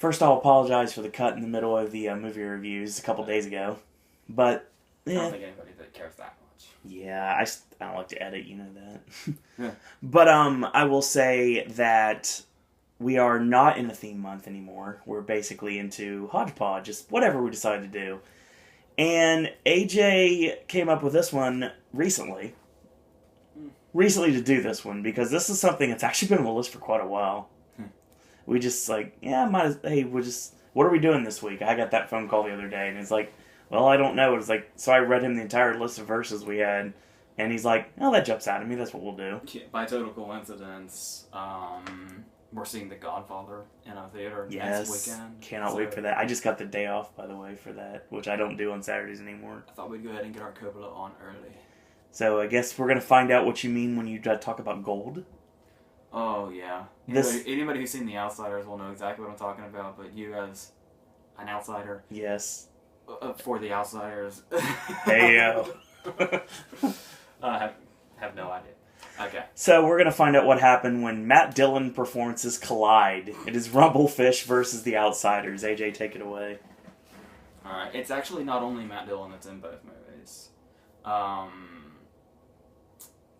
First, I'll apologize for the cut in the middle of the movie reviews a couple days ago. But, I don't think anybody that cares that much. Yeah, I don't like to edit, you know that. Yeah. But I will say that we are not in a theme month anymore. We're basically into hodgepodge, just whatever we decide to do. And AJ came up with this one recently. Recently to do this one, because this is something that's actually been on the list for quite a while. We just what are we doing this week? I got that phone call the other day, and it's like, well, I don't know. It's like, so I read him the entire list of verses we had, and he's like, oh, that jumps out at me. That's what we'll do. Yeah, by total coincidence, we're seeing The Godfather in a theater next weekend. Cannot wait for that. I just got the day off, by the way, for that, which I don't do on Saturdays anymore. I thought we'd go ahead and get our Coppola on early. So I guess we're going to find out what you mean when you talk about gold. Oh, yeah. Anybody who's seen The Outsiders will know exactly what I'm talking about, but you as an outsider... Yes. For The Outsiders... Hey, have no idea. Okay. So we're going to find out what happened when Matt Dillon performances collide. It is Rumblefish versus The Outsiders. AJ, take it away. Alright, it's actually not only Matt Dillon that's in both movies.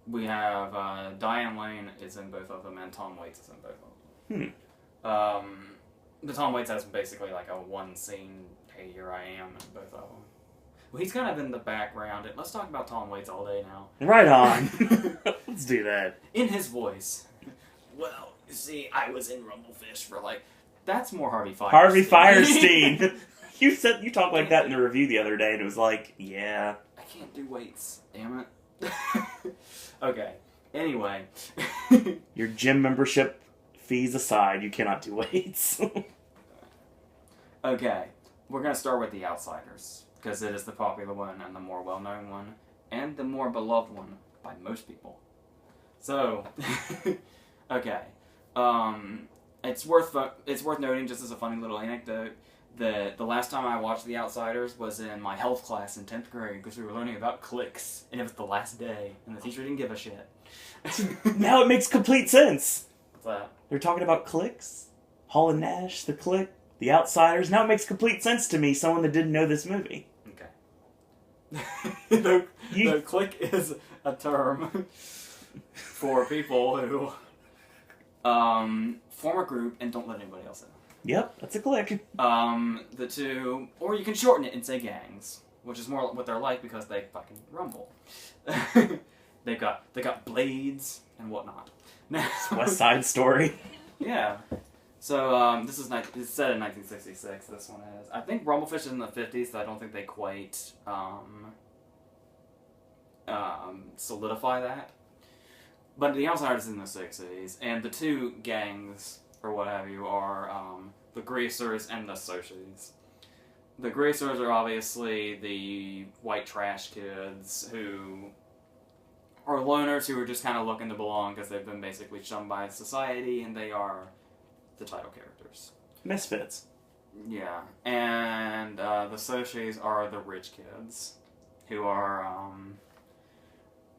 We have Diane Lane is in both of them, and Tom Waits is in both of them. The Tom Waits has basically like a one scene, hey, here I am, in both of them. Well, he's kind of in the background. Let's talk about Tom Waits all day now. Right on. Let's do that. In his voice. Well, you see, I was in Rumblefish for that's more Harvey Firestein. Harvey Firestein. You talked like that in the review the other day, and it was like, yeah. I can't do Waits, damn it. Okay. Anyway. Your gym membership fees aside, you cannot do weights. Okay. We're going to start with The Outsiders, because it is the popular one and the more well-known one, and the more beloved one by most people. So, okay. It's worth noting, just as a funny little anecdote, that the last time I watched The Outsiders was in my health class in 10th grade, because we were learning about clicks, and it was the last day, and the teacher didn't give a shit. Now it makes complete sense. What's that? They're talking about clicks, Hall and Nash, The Click, The Outsiders. Now it makes complete sense to me, someone that didn't know this movie. Okay. The click is a term for people who form a group and don't let anybody else in. Yep, that's a click. The two, or you can shorten it and say gangs, which is more what they're like because they fucking rumble. They got blades and whatnot. West Side Story. Yeah. So it's set in 1966. This one is. I think Rumblefish is in the 50s, so I don't think they quite solidify that. But The Outsiders is in the 60s, and the two gangs, or what have you, are the Greasers and the Sochies. The Greasers are obviously the white trash kids who are loners who are just kind of looking to belong because they've been basically shunned by society, and they are the title characters. Misfits. Yeah. And the Sochies are the rich kids who are,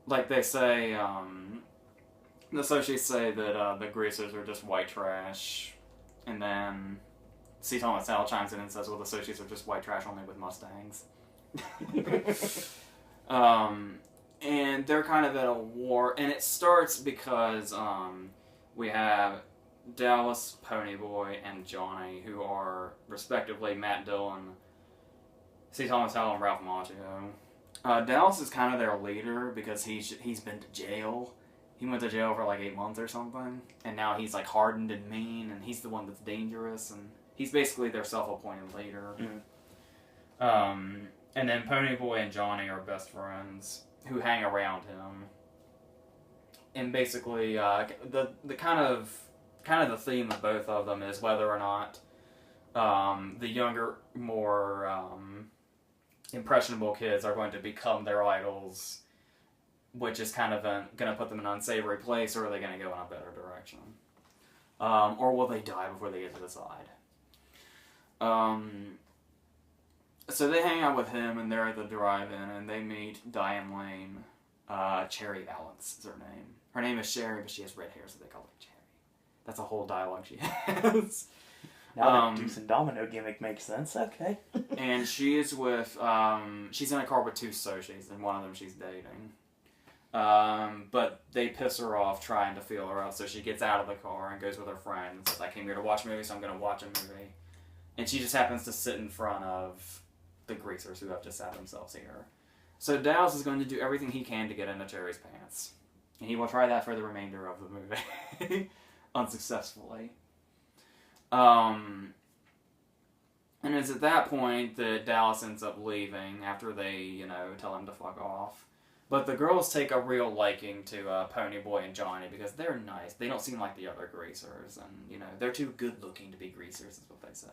like they say, the Sochies say that the Greasers are just white trash, and then C. Thomas Howell chimes in and says, well, the Sochies are just white trash only with Mustangs. And they're kind of at a war, and it starts because we have Dallas, Ponyboy, and Johnny, who are respectively Matt Dillon, C. Thomas Howell, and Ralph Macchio. Dallas is kind of their leader because he's been to jail. He went to jail for like 8 months or something, and now he's like hardened and mean, and he's the one that's dangerous, and he's basically their self-appointed leader. Mm. And then Ponyboy and Johnny are best friends who hang around him, and basically the kind of the theme of both of them is whether or not the younger, more impressionable kids are going to become their idols, which is kind of going to put them in an unsavory place, or are they going to go in a better direction? Or will they die before they get to decide? So they hang out with him, and they're at the drive-in, and they meet Diane Lane. Cherry Valance is her name. Her name is Sherry, but she has red hair, so they call her Cherry. That's a whole dialogue she has. Now the Deuce and Domino gimmick makes sense. Okay. And she is with, she's in a car with two Sochis, and one of them she's dating. But they piss her off trying to feel her out, so she gets out of the car and goes with her friend and says, I came here to watch a movie, so I'm going to watch a movie. And she just happens to sit in front of the greasers who have just sat themselves here. So Dallas is going to do everything he can to get into Cherry's pants. And he will try that for the remainder of the movie. Unsuccessfully. And it's at that point that Dallas ends up leaving after they, tell him to fuck off. But the girls take a real liking to Ponyboy and Johnny because they're nice. They don't seem like the other greasers. And, they're too good looking to be greasers, is what they say.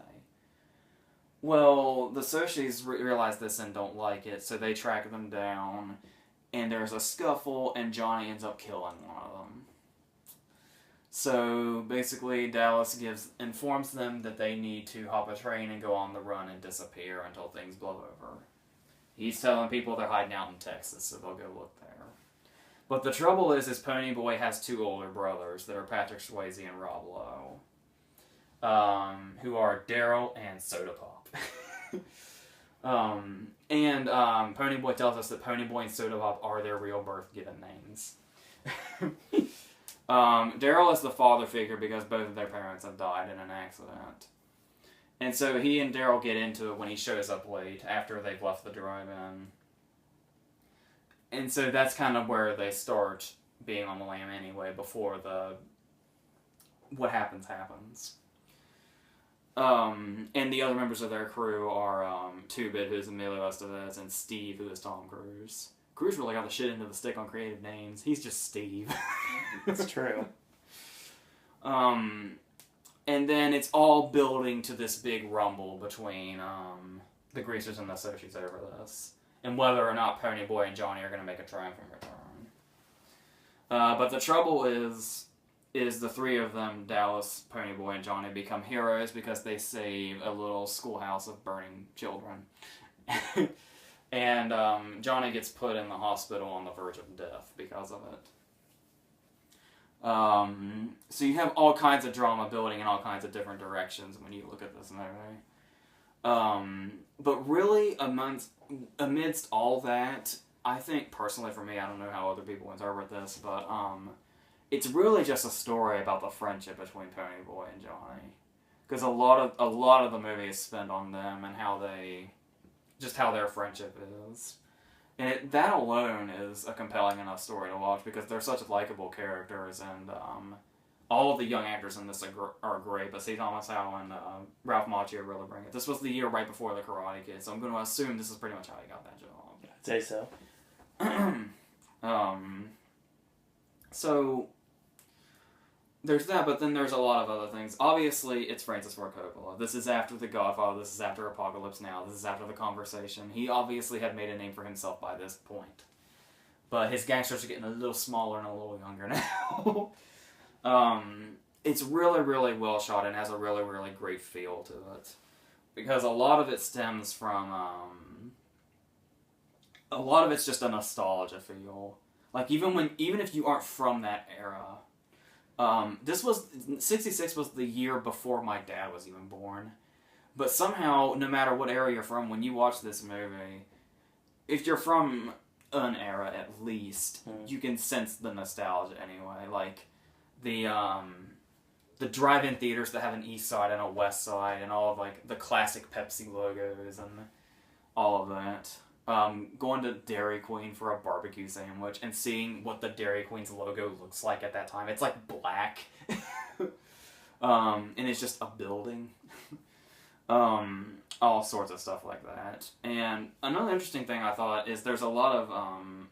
Well, the Sochis realize this and don't like it, so they track them down. And there's a scuffle, and Johnny ends up killing one of them. So, basically, Dallas informs them that they need to hop a train and go on the run and disappear until things blow over. He's telling people they're hiding out in Texas, so they'll go look there. But the trouble is Ponyboy has two older brothers that are Patrick Swayze and Rob Lowe, who are Daryl and Soda Pop. Ponyboy tells us that Ponyboy and Soda Pop are their real birth-given names. Daryl is the father figure because both of their parents have died in an accident. And so he and Daryl get into it when he shows up late, after they've left the drive-in. And so that's kind of where they start being on the lam anyway, before what happens. And the other members of their crew are Two-Bit, who's Emilio Estevez, and Steve, who is Tom Cruise. Cruise really got the shit into the stick on creative names. He's just Steve. It's true. And then it's all building to this big rumble between the Greasers and the Sochis over this. And whether or not Ponyboy and Johnny are going to make a triumphant return. But the trouble is the three of them, Dallas, Ponyboy, and Johnny, become heroes because they save a little schoolhouse of burning children. And Johnny gets put in the hospital on the verge of death because of it. So you have all kinds of drama building in all kinds of different directions when you look at this movie. But really, amidst all that, I think personally for me, I don't know how other people interpret this, but it's really just a story about the friendship between Ponyboy and Johnny. Because a lot of the movie is spent on them and how their friendship is. And that alone is a compelling enough story to watch because they're such likable characters, and all of the young actors in this are great, but C. Thomas Howell and Ralph Macchio really bring it. This was the year right before The Karate Kid, so I'm going to assume this is pretty much how he got that job. I'd say so. So there's that, but then there's a lot of other things. Obviously, it's Francis Ford Coppola. This is after The Godfather. This is after Apocalypse Now. This is after The Conversation. He obviously had made a name for himself by this point. But his gangsters are getting a little smaller and a little younger now. It's really, really well shot and has a really, really great feel to it. Because a lot of it stems from... a lot of it's just a nostalgia feel. Like, even if you aren't from that era... 66 was the year before my dad was even born. But somehow, no matter what era you're from, when you watch this movie, if you're from an era at least, you can sense the nostalgia anyway. Like, the drive-in theaters that have an east side and a west side, and all of, like, the classic Pepsi logos and all of that. Going to Dairy Queen for a barbecue sandwich and seeing what the Dairy Queen's logo looks like at that time. It's like black. And it's just a building. All sorts of stuff like that. And another interesting thing I thought is there's a lot of,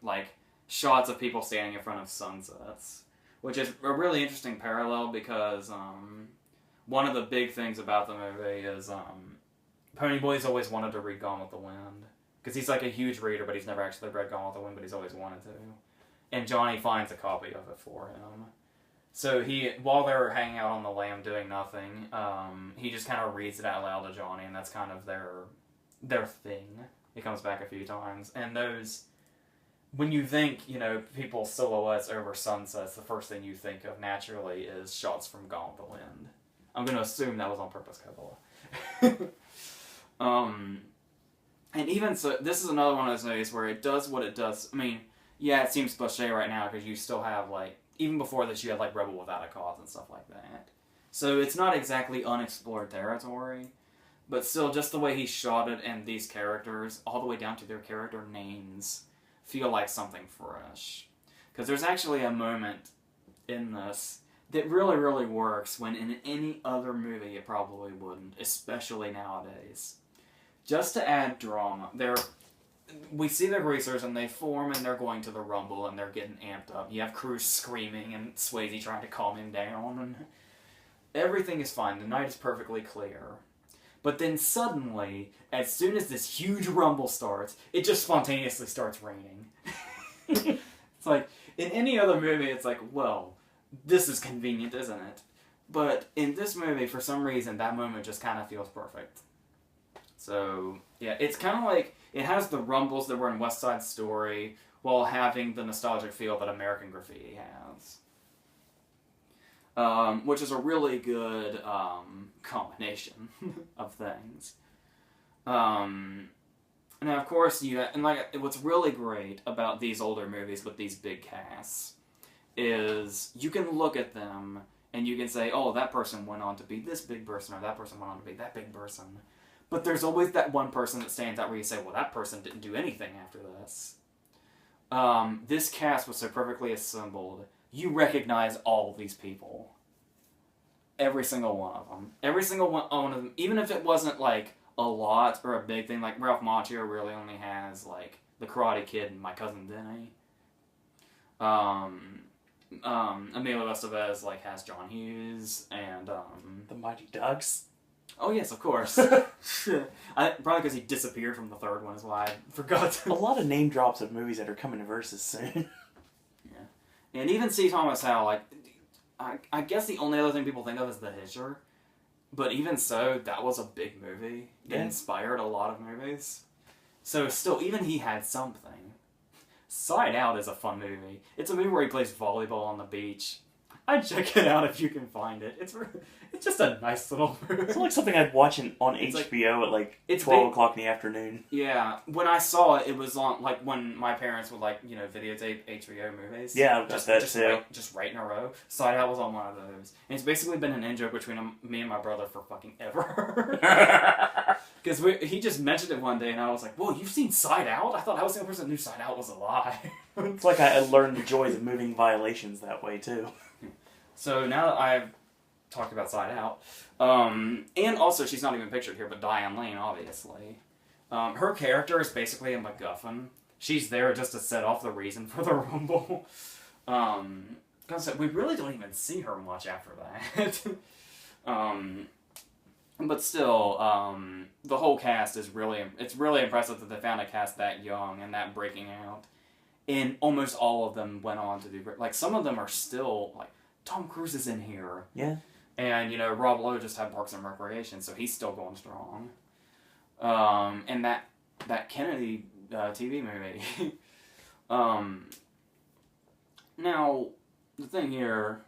like, shots of people standing in front of sunsets. Which is a really interesting parallel because, one of the big things about the movie is, Ponyboy's always wanted to read Gone with the Wind. Because he's like a huge reader, but he's never actually read Gone with the Wind, but he's always wanted to. And Johnny finds a copy of it for him. So while they're hanging out on the lam doing nothing, he just kind of reads it out loud to Johnny, and that's kind of their thing. It comes back a few times. And when you think, people's silhouettes over sunsets, the first thing you think of naturally is shots from Gone with the Wind. I'm going to assume that was on purpose, Coppola. And even so, this is another one of those movies where it does what it does. I mean, yeah, it seems cliche right now because you still have, like, even before this, you had, like, Rebel Without a Cause and stuff like that. So it's not exactly unexplored territory, but still, just the way he shot it and these characters, all the way down to their character names, feel like something fresh. Because there's actually a moment in this that really, really works when in any other movie it probably wouldn't, especially nowadays. Just to add drama, we see the greasers and they form and they're going to the Rumble and they're getting amped up. You have Cruz screaming and Swayze trying to calm him down, and everything is fine. The night is perfectly clear. But then suddenly, as soon as this huge rumble starts, it just spontaneously starts raining. It's like, in any other movie, it's like, well, this is convenient, isn't it? But in this movie, for some reason, that moment just kind of feels perfect. So, yeah, it's kind of like, it has the rumbles that were in West Side Story, while having the nostalgic feel that American Graffiti has. Which is a really good combination of things. Now, of course, what's really great about these older movies with these big casts is you can look at them and you can say, oh, that person went on to be this big person, or that person went on to be that big person. But there's always that one person that stands out where you say, well, that person didn't do anything after this. This cast was so perfectly assembled. You recognize all of these people. Every single one of them. Every single one of them, even if it wasn't, like, a lot or a big thing, like Ralph Macchio really only has, like, The Karate Kid and My Cousin Denny. Emilio Estevez, like, has John Hughes and, The Mighty Ducks. Oh, yes, of course. Probably because he disappeared from the third one is why I forgot. A lot of name drops of movies that are coming to Versus soon. Yeah. And even C. Thomas Howell, like, I guess the only other thing people think of is The Hitcher. But even so, that was a big movie. It inspired a lot of movies. So still, even he had something. Side Out is a fun movie. It's a movie where he plays volleyball on the beach. I'd check it out if you can find it. It's just a nice little movie. It's like something I'd watch on HBO at like 12 o'clock in the afternoon. Yeah, when I saw it, it was on like when my parents would videotape HBO movies. Yeah, just right in a row. Side Out was on one of those, and it's basically been an in-joke between me and my brother for fucking ever. Because he just mentioned it one day, and I was like, "Whoa, you've seen Side Out? I thought I was the only person that knew Side Out was a lie." It's like I learned the joys of moving violations that way too. So now that I've talked about Side Out, and also she's not even pictured here, but Diane Lane, obviously. Her character is basically a MacGuffin. She's there just to set off the reason for the Rumble. Because we really don't even see her much after that. But still, the whole cast is it's really impressive that they found a cast that young and that breaking out. And almost all of them went on to do great. Like, some of them are still, like, Tom Cruise is in here. Yeah. And, Rob Lowe just had Parks and Recreation, so he's still going strong. And that Kennedy TV movie. Now, the thing here,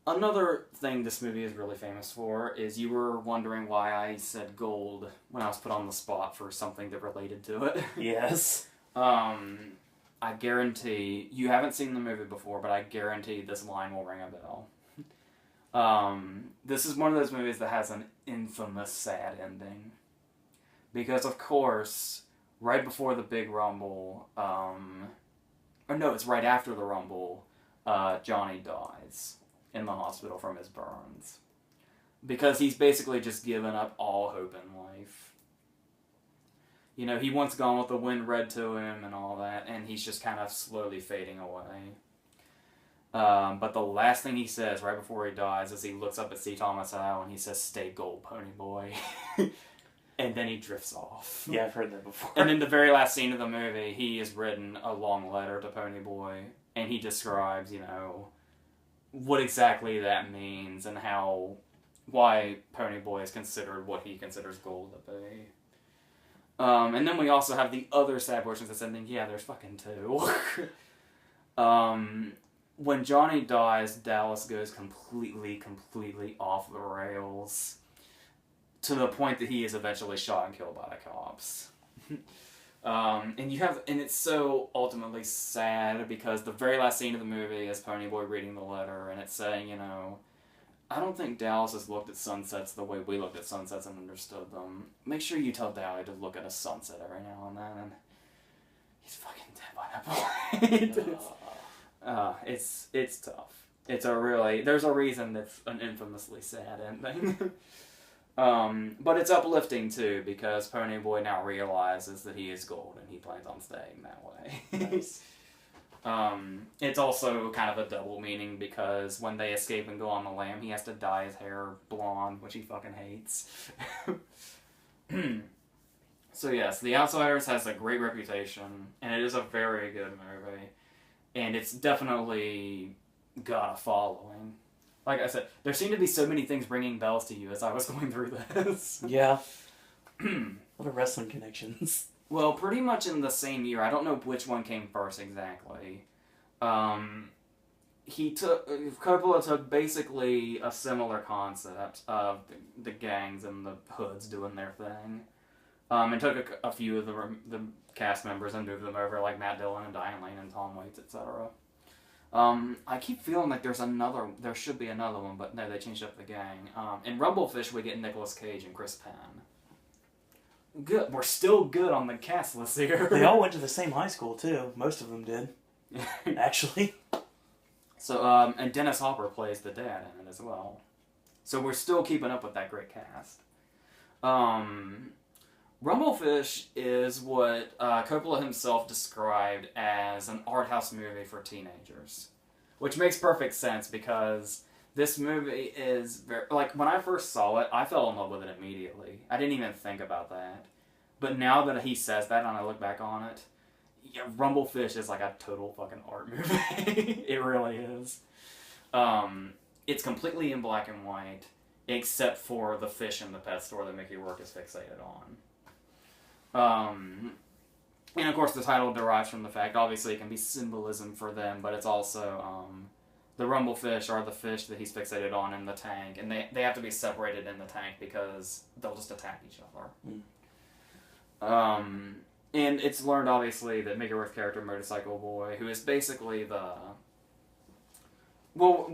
another thing this movie is really famous for is you were wondering why I said gold when I was put on the spot for something that related to it. Yes. I guarantee, you haven't seen the movie before, but I guarantee this line will ring a bell. This is one of those movies that has an infamous sad ending. Because, of course, right before the big Rumble, or no, it's right after the Rumble, Johnny dies in the hospital from his burns. Because he's basically just given up all hope in life. He wants Gone with the Wind read to him and all that, and he's just kind of slowly fading away. But the last thing he says right before he dies is he looks up at C. Thomas Howell and he says, "Stay gold, pony boy." And then he drifts off. Yeah, I've heard that before. And in the very last scene of the movie, he has written a long letter to Pony Boy, and he describes, what exactly that means and why Pony Boy is considered what he considers gold to be. And then we also have the other sad portions of this ending. Yeah, there's fucking two. when Johnny dies, Dallas goes completely off the rails to the point that he is eventually shot and killed by the cops. And it's so ultimately sad because the very last scene of the movie is Ponyboy reading the letter, and it's saying, I don't think Dallas has looked at sunsets the way we looked at sunsets and understood them. Make sure you tell Dally to look at a sunset every now and then. And he's fucking dead by that point. It's tough. There's a reason that's an infamously sad ending. But it's uplifting too because Ponyboy now realizes that he is gold and he plans on staying that way. Nice. It's also kind of a double meaning because when they escape and go on the lam, he has to dye his hair blonde, which he fucking hates. So yes, The Outsiders has a great reputation, and it is a very good movie, and it's definitely got a following. Like I said, there seem to be so many things ringing bells to you as I was going through this. Yeah. A lot of wrestling connections. Well, pretty much in the same year. I don't know which one came first exactly. Coppola took basically a similar concept of the gangs and the hoods doing their thing, and took a few of the cast members and moved them over, like Matt Dillon and Diane Lane and Tom Waits, etc. I keep feeling like there should be another one, but no, they changed up the gang. In Rumblefish, we get Nicolas Cage and Chris Penn. Good. We're still good on the cast list here. They all went to the same high school, too. Most of them did. Actually. So, and Dennis Hopper plays the dad in it as well. So we're still keeping up with that great cast. Rumblefish is what Coppola himself described as an art house movie for teenagers. Which makes perfect sense because this movie is very... Like, when I first saw it, I fell in love with it immediately. I didn't even think about that. But now that he says that and I look back on it, yeah, Rumblefish is like a total fucking art movie. It really is. It's completely in black and white, except for the fish in the pet store that Mickey Rourke is fixated on. And of course the title derives from the fact, obviously it can be symbolism for them, but it's also, the Rumblefish are the fish that he's fixated on in the tank, and they have to be separated in the tank because they'll just attack each other. And it's learned, obviously, that Mickey Rourke's character, Motorcycle Boy, who is basically the... Well,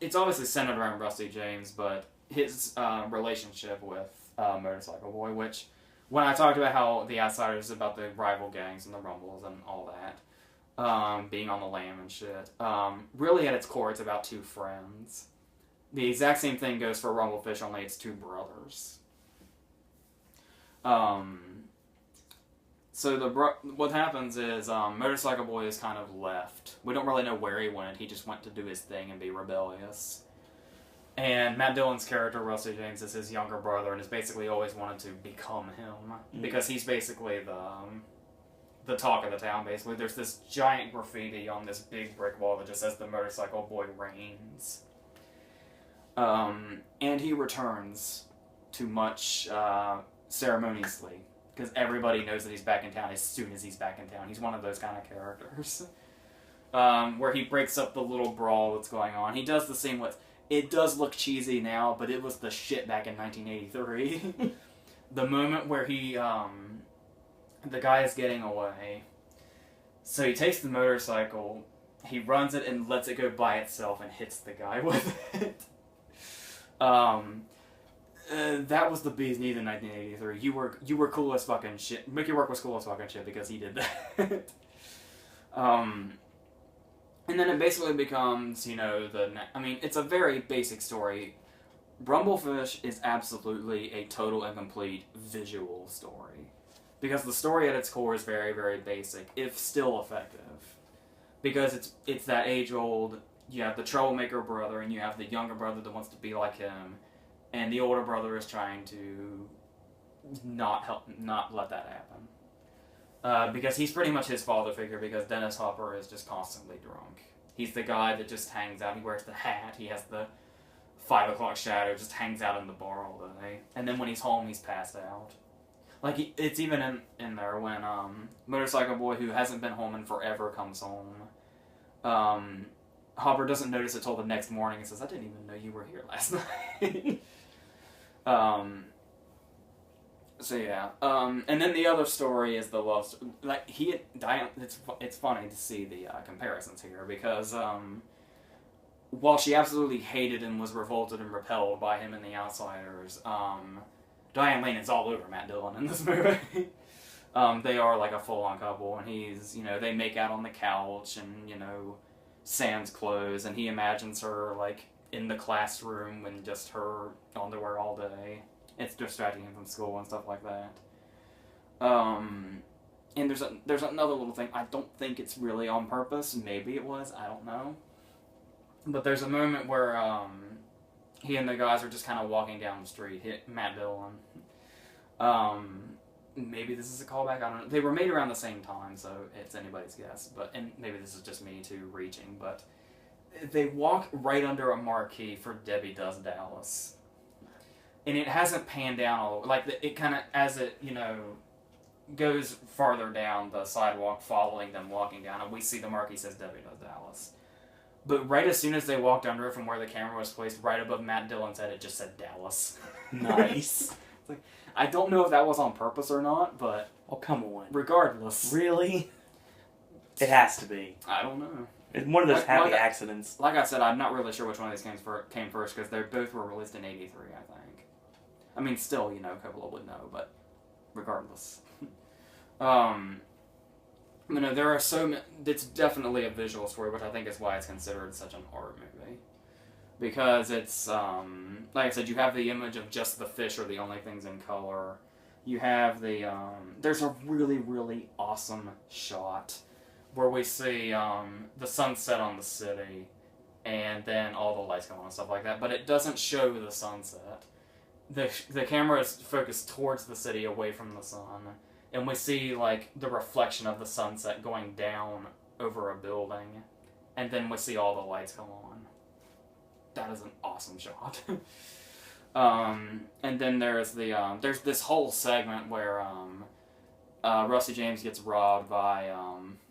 it's obviously centered around Rusty James, but his relationship with Motorcycle Boy, which, when I talked about how The Outsiders is about the rival gangs and the Rumbles and all that, being on the lam and shit, really at its core, it's about two friends. The exact same thing goes for Rumblefish, only it's two brothers. So what happens is Motorcycle Boy is kind of left. We don't really know where he went. He just went to do his thing and be rebellious. And Matt Dillon's character, Rusty James, is his younger brother and has basically always wanted to become him. Because he's basically the talk of the town, basically. There's this giant graffiti on this big brick wall that just says, "The Motorcycle Boy reigns." And he returns to much ceremoniously. Because everybody knows that he's back in town as soon as he's back in town. He's one of those kind of characters. Where he breaks up the little brawl that's going on. He does the same with... It does look cheesy now, but it was the shit back in 1983. The moment where he... the guy is getting away. So he takes the motorcycle, he runs it and lets it go by itself and hits the guy with it. That was the bee's knees in 1983. You were cool as fucking shit. Mickey Rourke was cool as fucking shit because he did that. And then it basically becomes, it's a very basic story. Rumblefish is absolutely a total and complete visual story. Because the story at its core is very, very basic, if still effective. Because it's that age-old, you have the troublemaker brother, and you have the younger brother that wants to be like him, and the older brother is trying to not let that happen. Because he's pretty much his father figure, because Dennis Hopper is just constantly drunk. He's the guy that just hangs out, he wears the hat, he has the 5 o'clock shadow, just hangs out in the bar all day. And then when he's home, he's passed out. Like, it's even in there when Motorcycle Boy, who hasn't been home in forever, comes home. Hopper doesn't notice it till the next morning and says, "I didn't even know you were here last night." um, so yeah. And then the other story is the love story. Like Diane. It's funny to see the comparisons here because while she absolutely hated and was revolted and repelled by him and the Outsiders, Diane Lane is all over Matt Dillon in this movie. They are like a full-on couple, and he's, they make out on the couch and, sans clothes, and he imagines her, like, in the classroom and just her underwear all day. It's distracting him from school and stuff like that. And there's another little thing. I don't think it's really on purpose. Maybe it was. I don't know. But there's a moment where he and the guys are just kind of walking down the street. Matt Dillon. Maybe this is a callback. I don't know. They were made around the same time, so it's anybody's guess. And maybe this is just me too reaching. But they walk right under a marquee for Debbie Does Dallas, and it hasn't panned down all like it kind of as it goes farther down the sidewalk, following them walking down, and we see the marquee says Debbie Does Dallas. But right as soon as they walked under it from where the camera was placed, right above Matt Dillon's head, it just said Dallas. Nice. It's like, I don't know if that was on purpose or not, but... Oh, come on. Regardless. Really? It has to be. I don't know. It's one of those happy accidents. Like I said, I'm not really sure which one of these came first, because they both were released in 83, I think. I mean, still, Coppola would know, but regardless. There are so many... It's definitely a visual story, which I think is why it's considered such an art movie. Because it's, like I said, you have the image of just the fish are the only things in color. You have the, there's a really, really awesome shot where we see the sunset on the city, and then all the lights come on and stuff like that, but it doesn't show the sunset. The camera is focused towards the city, away from the sun, and we see, like, the reflection of the sunset going down over a building, and then we see all the lights come on. That is an awesome shot. And then there's there's this whole segment where Rusty James gets robbed by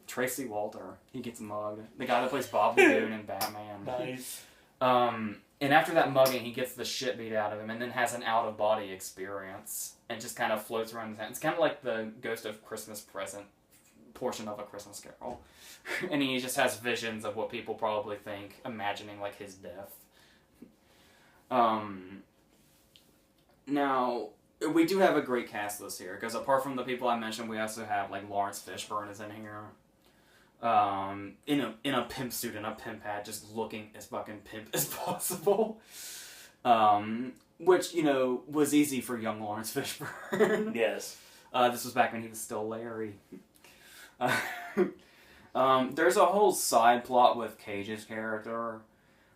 Tracy Walter. He gets mugged. The guy that plays Bob Lagoon in Batman. Nice. And after that mugging, he gets the shit beat out of him and then has an out-of-body experience and just kind of floats around his head. It's kind of like the Ghost of Christmas Present portion of A Christmas Carol. And he just has visions of what people probably think, imagining, like, his death. Now, we do have a great cast list here, because apart from the people I mentioned, we also have, like, Lawrence Fishburne is in here. In a pimp suit and a pimp hat, just looking as fucking pimp as possible. Which, was easy for young Lawrence Fishburne. Yes. This was back when he was still Larry. There's a whole side plot with Cage's character,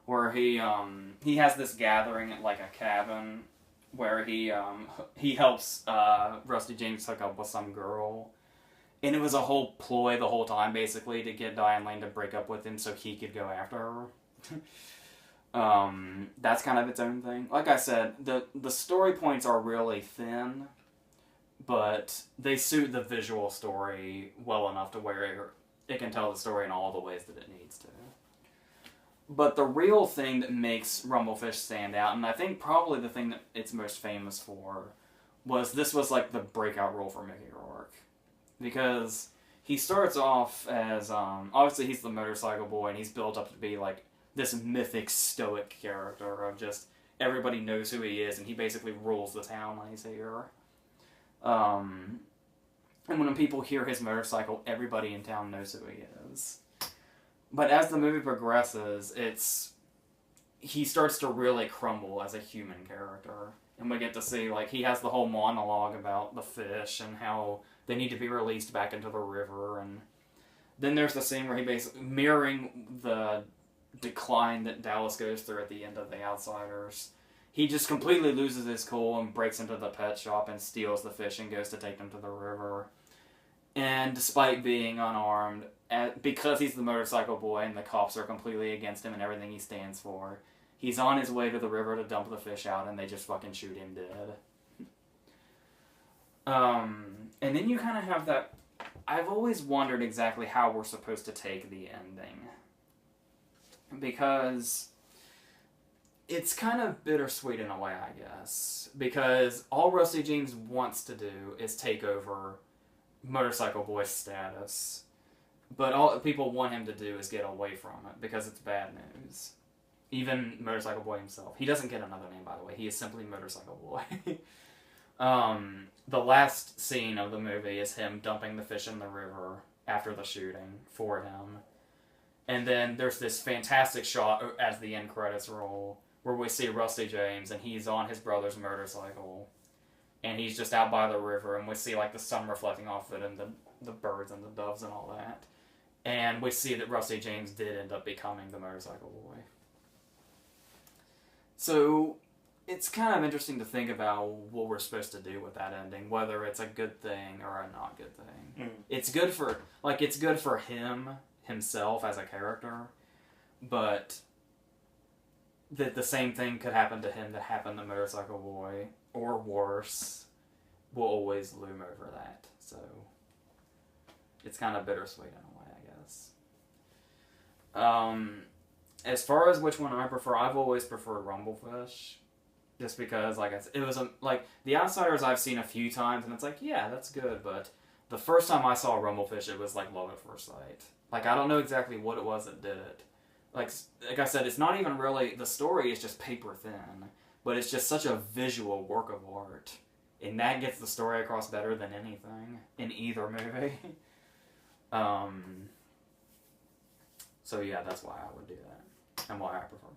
where he has this gathering at, like, a cabin, where he helps Rusty James hook up with some girl. And it was a whole ploy the whole time, basically, to get Diane Lane to break up with him so he could go after her. That's kind of its own thing. Like I said, the story points are really thin, but they suit the visual story well enough to where it can tell the story in all the ways that it needs to. But the real thing that makes Rumblefish stand out, and I think probably the thing that it's most famous for, this was like the breakout role for Mickey Rourke. Because he starts off as, obviously he's the motorcycle boy, and he's built up to be like this mythic stoic character of just everybody knows who he is, and he basically rules the town when he's here. And when people hear his motorcycle, everybody in town knows who he is. But as the movie progresses, he starts to really crumble as a human character. And we get to see, like, he has the whole monologue about the fish and how they need to be released back into the river. And then there's the scene where he basically, mirroring the decline that Dallas goes through at the end of The Outsiders, he just completely loses his cool and breaks into the pet shop and steals the fish and goes to take them to the river. And despite being unarmed, because he's the motorcycle boy and the cops are completely against him and everything he stands for, he's on his way to the river to dump the fish out, and they just fucking shoot him dead. And then you kind of have that... I've always wondered exactly how we're supposed to take the ending because it's kind of bittersweet in a way, I guess. Because all Rusty James wants to do is take over Motorcycle Boy status. But all people want him to do is get away from it because it's bad news. Even Motorcycle Boy himself. He doesn't get another name, by the way. He is simply Motorcycle Boy. The last scene of the movie is him dumping the fish in the river after the shooting for him. And then there's this fantastic shot as the end credits roll where we see Rusty James and he's on his brother's motorcycle. And he's just out by the river and we see like the sun reflecting off it and the birds and the doves and all that. And we see that Rusty James did end up becoming the Motorcycle Boy. So it's kind of interesting to think about what we're supposed to do with that ending, whether it's a good thing or a not good thing. It's good for him himself as a character, but that the same thing could happen to him that happened to Motorcycle Boy, or worse, will always loom over that. So it's kind of bittersweet in a way, I guess. As far as which one I prefer, I've always preferred Rumblefish. Just because, like I said, it was like The Outsiders I've seen a few times, and it's like, yeah, that's good. But the first time I saw Rumblefish, it was like love at first sight. Like I don't know exactly what it was that did it. Like I said, it's not even really the story is just paper thin, but it's just such a visual work of art, and that gets the story across better than anything in either movie. So yeah, that's why I would do that, and why I prefer it.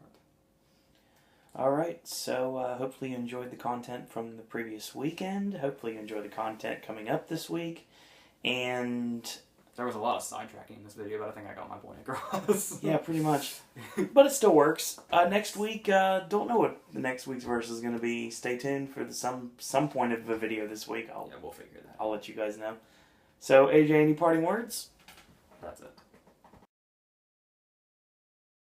Alright, so hopefully you enjoyed the content from the previous weekend. Hopefully you enjoy the content coming up this week. And there was a lot of sidetracking in this video, but I think I got my point across. Yeah, pretty much. But it still works. Next week, don't know what the next week's verse is going to be. Stay tuned for some point of the video this week. Yeah, we'll figure that out. I'll let you guys know. So, AJ, any parting words? That's it.